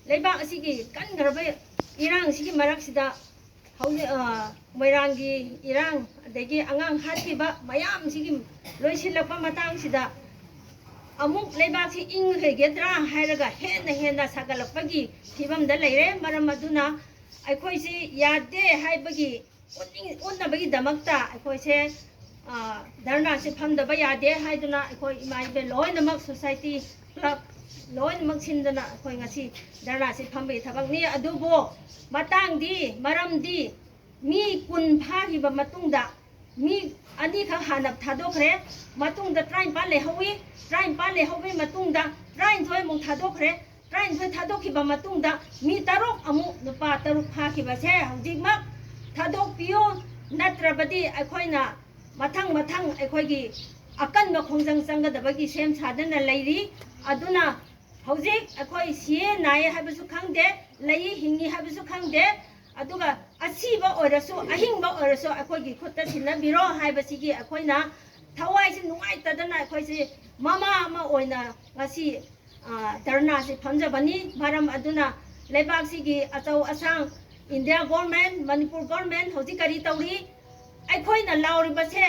लेबाक असिगी कनग्रब इरांग सिगी मरक्सिदा हौजे मोइरांगी इरांग अदगी अंगांग हातिबा मयाम सिगी लोइसिलक्पा मतांगसिदा अमुक लेबाक सि इंगेगेद्रा हायरगा हेन्ना सागलक्पगी फिबमदा लेरे मरम अदुना अखोइसि यादे हाइबगी उन्नबगी दमक्ता अखोइसे धरना से फमदबा यादे हाइदुना अखोइ इमाइबे लोइनमक सोसाइटी क्लब लोइनमक सिंदना अखोइ ngasi धरना से फमबे थबकनी अदुबो मतंगदी मरमदी मी कुन फागिबा मतुंगदा मी अनि खा हानब थादोखरे मतुंगदा ट्राइन पा लेहौई ट्राइन पा लेहौबे मतुंगदा ट्राइन थोय मुंग थादोखरे ट्राइन थोय थादोखिबा मतुंगदा मी तरुक अमु नुपा तरुक फाखिबासे हौजिकमक थादोकपियो नत्रबदी अखोइना मथंग अखोइगी अकनबा खोंजंग चंगदबगी सेम सादना लैरी अदुना हौजिक अखोइ सिए नाय हाबसु खंगदे लई हिंगी हाबसु खंगदे अदुगा असीबा ओरसु अहिंगबा ओरसु अखोइगी खुत्ता सिनबिरो हाबसिगी अखोइना थवाइसे नुंगाइतदना अखोइसे मामा अमा ओइना ngasi धरना से फमजबनी मरम अदुना लेबाकसिगी अचौ असांग इंडिया गवर्नमेंट मणिपुर गवर्नमेंट हौजिक करी तौरी अखोइना लाउरिबसे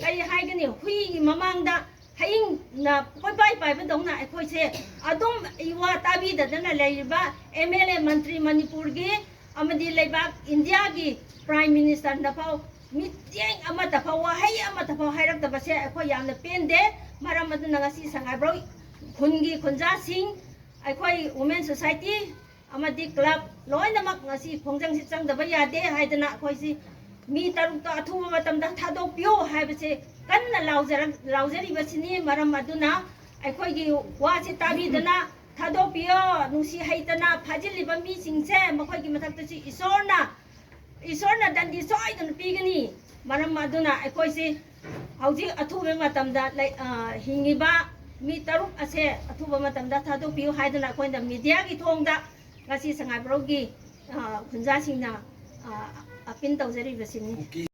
कई हाइगनी हुई ममांगदा हयिंग ना कोइपाइ पाइबदौना अखोइसे अदुम इवा ताबीददना लेरिबा एमएलए मंत्री मणिपुर गी अमदी लेबाक इंडिया गी प्राइम मिनिस्टर नफाव मिटिंग अमा तफाव वहाई अमा तफाव हाइरक्तबसे अखोइ यामना पेंदे मरम अदुना ngasi संगाइब्रो खुनगी खुनजासिंग अखोइ वुमेन सोसाइटी अमदी क्लब लोइनमक ngasi खोंजंग सि चंगदबा यादे हाइदना अखोइसि मी तरुक अथुब मतमदा थादोकपियो हाइबसे कन्ना लाउजरिबसिनी मरम अदुना अखोइगी वासे ताबीदना थादोकपियो नुसी हैतना फाजिलिबा मी सिंगसे मखोइगी मथक्तसि ईश्वरना दंडी सोइदन पीगनी मरम अदुना अखोइसि हौजी अथुबे मतमदा हिंगिबा मी तरुक असे अथुब मतमदा थादोकपियो हाइदना अखोइना मीडिया की थोंगदा ngasi sangai brogi khunja singna apin tawjari basini